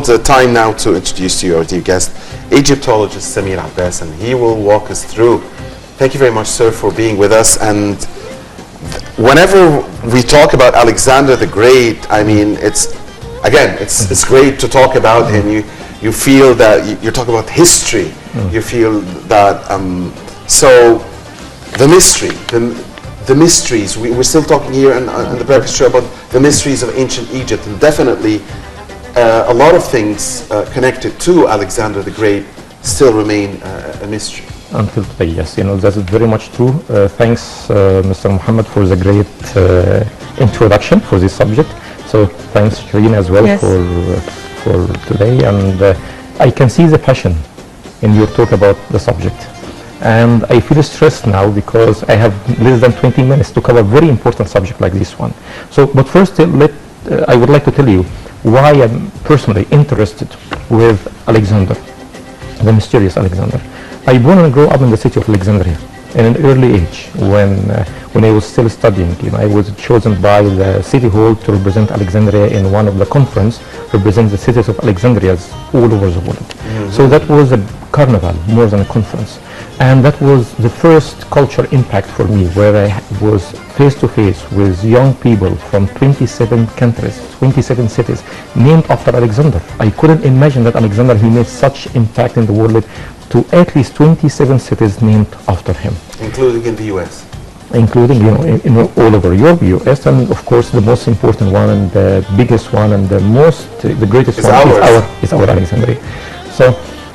time now to introduce to you our dear guest, Egyptologist Samir Abbass, and he will walk us through. Thank you very much, sir, for being with us. And whenever we talk about Alexander the Great, I mean, it's great to talk about him. You feel that you're talking about history. You feel that so the mysteries. We're still talking here on the breakfast show about the mysteries of ancient Egypt, and definitely a lot of things connected to Alexander the Great still remain a mystery. Until today, yes, that is very much true. Thanks, Mr. Muhammad, for the great introduction for this subject. So thanks, Shireen, as well, yes, for today. And I can see the passion in your talk about the subject. And I feel stressed now because I have less than 20 minutes to cover a very important subject like this one. So, but first, I would like to tell you why I'm personally interested with Alexander, the mysterious Alexander. I born and grew up in the city of Alexandria in an early age. When I was still studying, I was chosen by the city hall to represent Alexandria in one of the conference, represent the cities of Alexandria all over the world. So that was a carnival more than a conference. And that was the first cultural impact for me, where I was face to face with young people from 27 countries, 27 cities, named after Alexander. I couldn't imagine that Alexander, he made such impact in the world to at least 27 cities named after him. Including in the US? Including, all over Europe, US, and of course the most important one and the biggest one and the greatest one is our Alexandria. So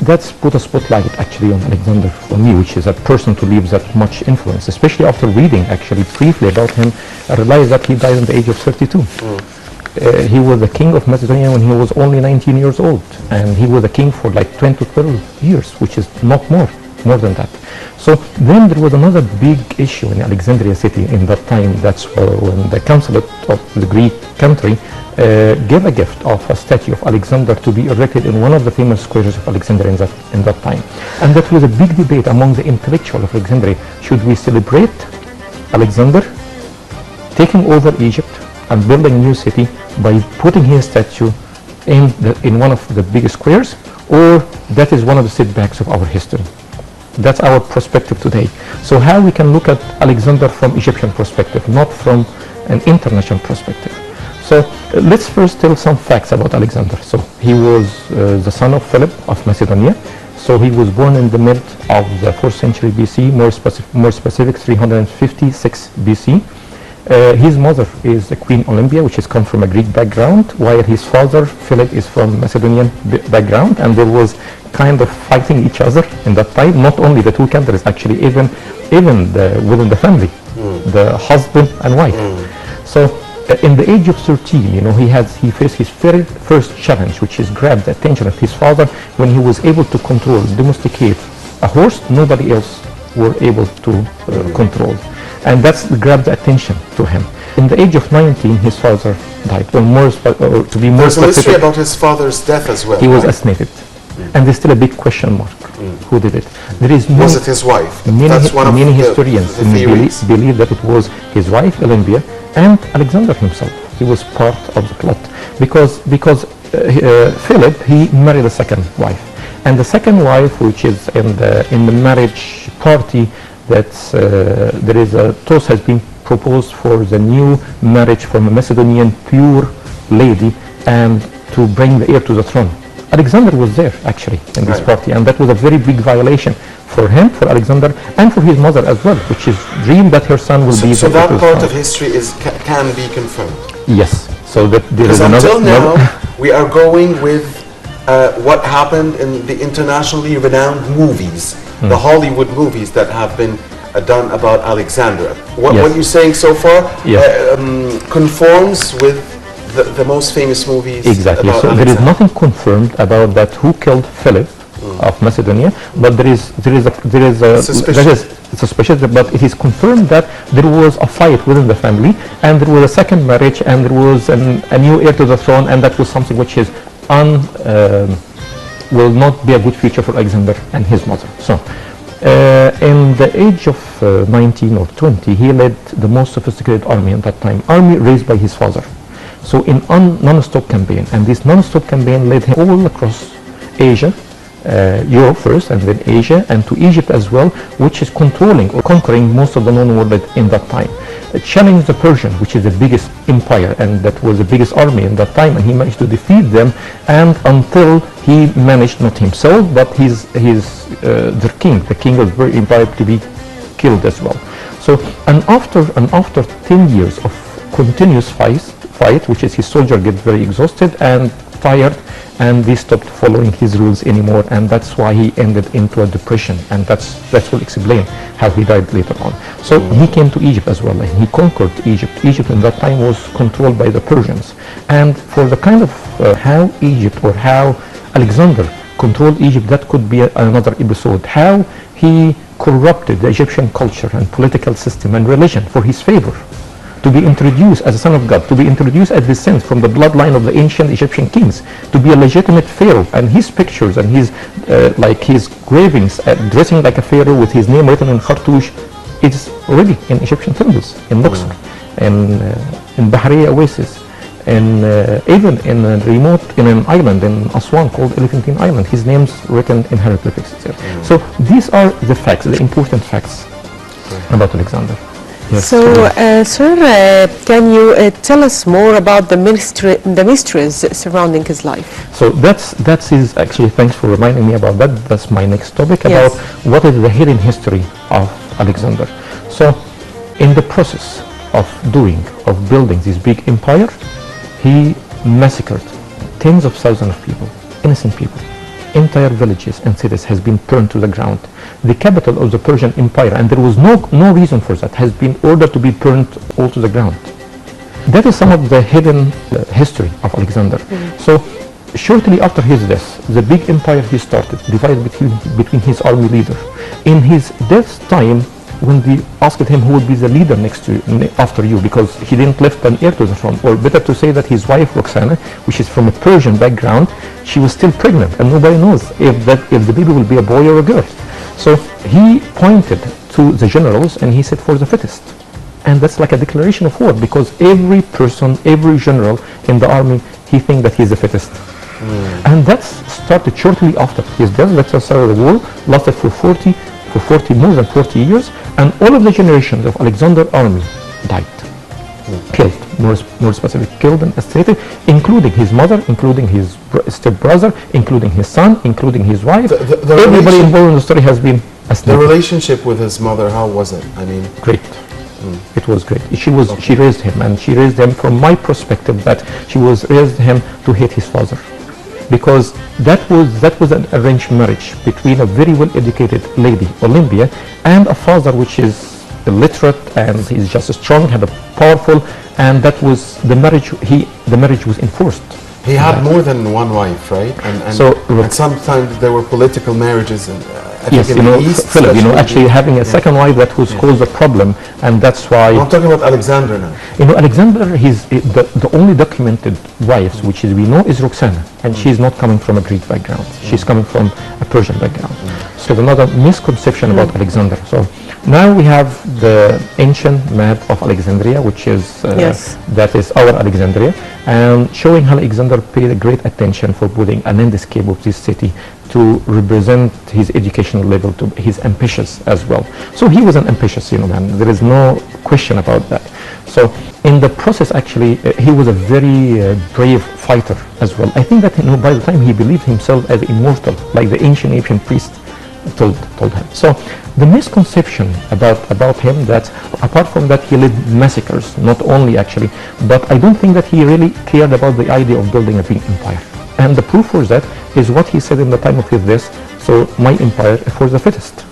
that's put a spotlight actually on Alexander for me, which is a person to leave that much influence, especially after reading actually briefly about him. I realized that he died at the age of 32. He was the king of Macedonia when he was only 19 years old, and he was a king for like 10 to 12 years, which is not more than that. So then there was another big issue in Alexandria city in that time. That's when the consulate of the Greek country gave a gift of a statue of Alexander to be erected in one of the famous squares of Alexandria in that time. And that was a big debate among the intellectuals of Alexandria. Should we celebrate Alexander taking over Egypt and building a new city by putting his statue in one of the biggest squares, or that is one of the setbacks of our history? That's our perspective today. So how we can look at Alexander from Egyptian perspective, not from an international perspective. So let's first tell some facts about Alexander. So he was the son of Philip of Macedonia. So he was born in the mid of the 4th century BC, more specific 356 BC. His mother is Queen Olympia, which is come from a Greek background, while his father, Philip, is from Macedonian background, and there was kind of fighting each other in that time, not only the two countries, actually, even within the family, the husband and wife. So in the age of 13, he faced his very first challenge, which is grabbed the attention of his father when he was able to domesticate a horse nobody else were able to control. And that's grabbed the attention to him. In the age of 19, his father died. To be more specific, there's a mystery about his father's death as well. He was assassinated, and there's still a big question mark. Who did it? Was it his wife? Many historians believe that it was his wife, Olympia, and Alexander himself. He was part of the plot because Philip, he married a second wife, and the second wife, which is in the marriage party, there is a toast has been proposed for the new marriage from a Macedonian pure lady and to bring the heir to the throne. Alexander was there actually in this party, and that was a very big violation for him, for Alexander, and for his mother as well, which is dream that her son will be. So that part of history can be confirmed. Yes. So that there is until now we are going with what happened in the internationally renowned movies. The Hollywood movies that have been done about Alexander. What you're saying so far conforms with the most famous movies. Exactly. So there is nothing confirmed about that who killed Philip of Macedonia, but there is a suspicion. But it is confirmed that there was a fight within the family, and there was a second marriage, and there was a new heir to the throne, and that was something which is will not be a good future for Alexander and his mother. So in the age of 19 or 20, he led the most sophisticated army at that time, army raised by his father. So in non-stop campaign, and this non-stop campaign led him all across Asia, Europe first, and then Asia, and to Egypt as well, which is controlling or conquering most of the known world in that time. Challenged the Persian, which is the biggest empire, and that was the biggest army in that time, and he managed to defeat them, and until he managed, not himself, but their king, the king of the empire, to be killed as well. So, and after 10 years of continuous fight, which is his soldiers get very exhausted and tired, and they stopped following his rules anymore, and that's why he ended into a depression, and that will explain how he died later on. So he came to Egypt as well, and he conquered Egypt. Egypt in that time was controlled by the Persians, and for the kind of how Egypt or how Alexander controlled Egypt, that could be another episode. How he corrupted the Egyptian culture and political system and religion for his favor, to be introduced as a son of God, to be introduced as descent from the bloodline of the ancient Egyptian kings, to be a legitimate pharaoh, and his pictures and his like his gravings, dressing like a pharaoh with his name written in Khartouche, it's already in Egyptian temples, in Luxor, in Bahriya Oasis, and even in an island in Aswan called Elephantine Island, his name's written in hieroglyphics there. So these are the facts, the important facts about Alexander. Yes. So, sir, can you tell us more about the mysteries surrounding his life? So that's his, actually, thanks for reminding me about that. That's my next topic, about what is the hidden history of Alexander. So in the process of building this big empire, he massacred tens of thousands of people, innocent people. Entire villages and cities has been burned to the ground. The capital of the Persian Empire, and there was no reason for that, has been ordered to be burned all to the ground. That is some of the hidden history of Alexander. So shortly after his death, the big empire he started divided between his army leader. In his death time, when they asked him who would be the leader after you, because he didn't left an heir to the throne, or better to say that his wife Roxana, which is from a Persian background, she was still pregnant, and nobody knows if the baby will be a boy or a girl. So he pointed to the generals and he said, for the fittest. And that's like a declaration of war, because every person, every general in the army, he thinks that he's the fittest. And that started shortly after his death. That's a start of the war, lasted for more than 40 years, and all of the generations of Alexander's army died, killed, more specific, killed and assassinated, including his mother, including his step-brother, including his son, including his wife. Everybody involved in the story has been assassinated. The relationship with his mother, how was it? I mean, great. It was great. She raised him, and she raised him, from my perspective, that she raised him to hate his father, because that was an arranged marriage between a very well-educated lady, Olympia, and a father which is illiterate, and he's just strong, had a powerful, and that was the marriage. The marriage was enforced. He had more than one wife, right? And sometimes there were political marriages. Yes, in the East, Philip, actually having a second wife, that was caused a problem, and that's why. I'm talking about Alexander now. Alexander, the only documented wives which we know is Roxana, and she's not coming from a Greek background. She's coming from a Persian background. So another misconception about Alexander. So now we have the ancient map of Alexandria, which is that is our Alexandria, and showing how Alexander paid a great attention for building a landscape of this city to represent his educational level, to his ambitious as well. So he was an ambitious, man. There is no question about that. So in the process, actually, he was a very brave fighter as well. I think that by the time he believed himself as immortal, like the ancient Egyptian priest told him. So the misconception about him, that apart from that he led massacres, not only actually, but I don't think that he really cared about the idea of building a big empire. And the proof for that is what he said in the time of his death. So my empire is for the fittest.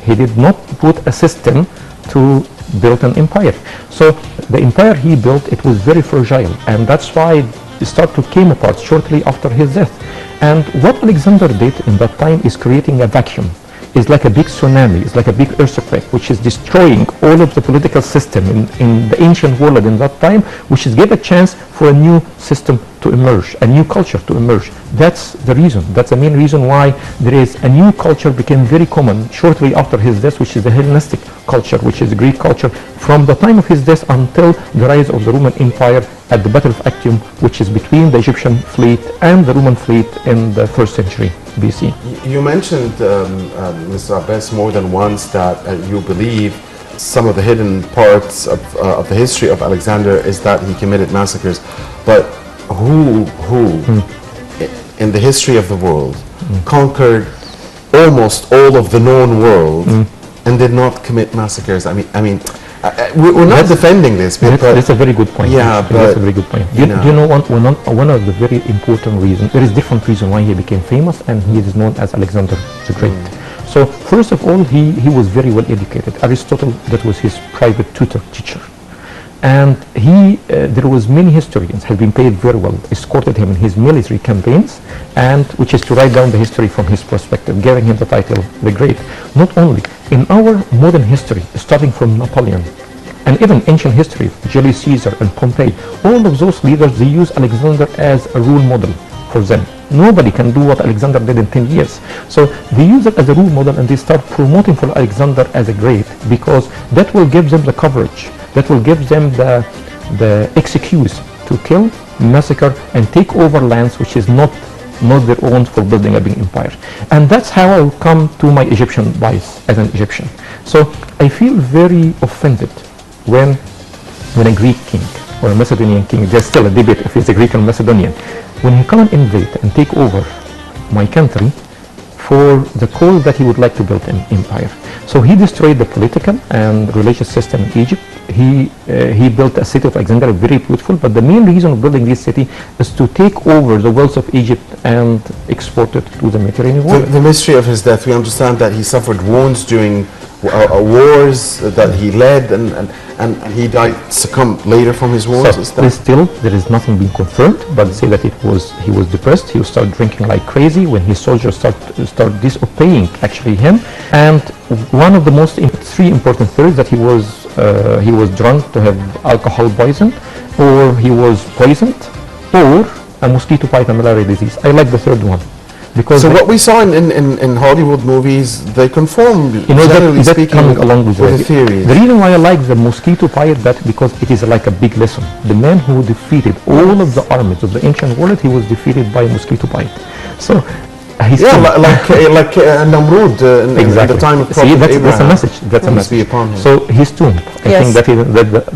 He did not put a system to build an empire. So the empire he built, it was very fragile, and that's why it started to came apart shortly after his death. And what Alexander did in that time is creating a vacuum. It's like a big tsunami, it's like a big earthquake, which is destroying all of the political system in the ancient world in that time, which is give a chance for a new system to emerge, a new culture to emerge. That's the reason. That's the main reason why there is a new culture became very common shortly after his death, which is the Hellenistic culture, which is the Greek culture, from the time of his death until the rise of the Roman Empire at the Battle of Actium, which is between the Egyptian fleet and the Roman fleet in the 1st century BC. You mentioned, Mr. Abbass, more than once that you believe some of the hidden parts of the history of Alexander is that he committed massacres. But who in the history of the world conquered almost all of the known world and did not commit massacres? I mean, we're not defending this. That's a very good point. Yeah, that's a very good point. Do you know one of the very important reasons? There is different reason why he became famous, and he is known as Alexander the Great. So first of all, he was very well educated. Aristotle, that was his private tutor, teacher. And there was many historians have been paid very well, escorted him in his military campaigns, and which is to write down the history from his perspective, giving him the title the Great. Not only in our modern history, starting from Napoleon, and even ancient history, Julius Caesar and Pompey, all of those leaders, they use Alexander as a role model for them. Nobody can do what Alexander did in 10 years. So they use it as a role model, and they start promoting for Alexander as a great, because that will give them the coverage, that will give them the excuse to kill, massacre, and take over lands which is not their own, for building a big empire. And that's how I come to my Egyptian bias as an Egyptian. So I feel very offended when a Greek king or a Macedonian king, there's still a debate if he's a Greek or Macedonian, when he come and invade and take over my country for the cause that he would like to build an empire. So he destroyed the political and religious system in Egypt. He built a city of Alexandria, very beautiful, but the main reason of building this city is to take over the wealth of Egypt and export it to the Mediterranean world. The mystery of his death, we understand that he suffered wounds during wars that he led, and he succumbed later from his wounds. So still, there is nothing being confirmed, but say that he was depressed. He started drinking like crazy when his soldiers start disobeying actually him. And one of the three important theories that he was drunk to have alcohol poison, or he was poisoned, or a mosquito bite and malaria disease. I like the third one. Because so what we saw in Hollywood movies, they conform, generally speaking, coming along with the theories. The reason why I like the mosquito bite, that because it is like a big lesson. The man who defeated all of the armies of the ancient world, he was defeated by a mosquito bite. So he's like Namrud in the time of Prophet Abraham. That's a message. That's a message. So he's tombed. I think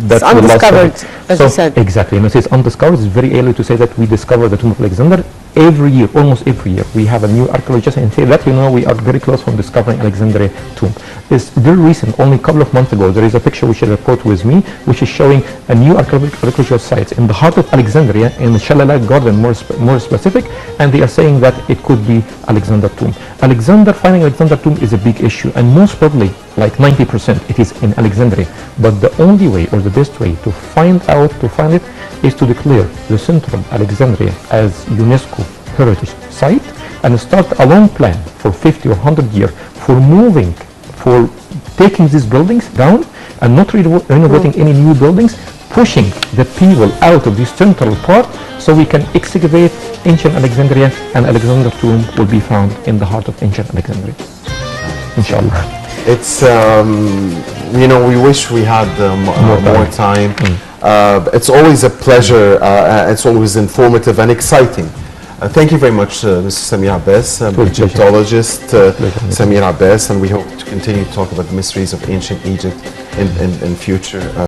that's undiscovered, as you said. Exactly. And it is undiscovered. It's very early to say that we discovered the tomb of Alexander. Every year, almost every year, we have a new archaeologist and say that, we are very close from discovering Alexandria tomb. It's very recent, only a couple of months ago, there is a picture which is report with me, which is showing a new archaeological site in the heart of Alexandria, in the Shalalat Garden, more specific, and they are saying that it could be Alexander tomb. Finding Alexander tomb is a big issue, and most probably, like 90%, it is in Alexandria. But the only way, or the best way to find it, is to declare the center of Alexandria as UNESCO heritage site and start a long plan for 50 or 100 years for taking these buildings down and not renovating any new buildings, pushing the people out of this central part so we can excavate ancient Alexandria, and Alexander tomb will be found in the heart of ancient Alexandria. Inshallah. It's, we wish we had more time. It's always a pleasure. It's always informative and exciting. Thank you very much, Mr. Samir Abbass, Egyptologist Samir Abbass, and we hope to continue to talk about the mysteries of ancient Egypt in future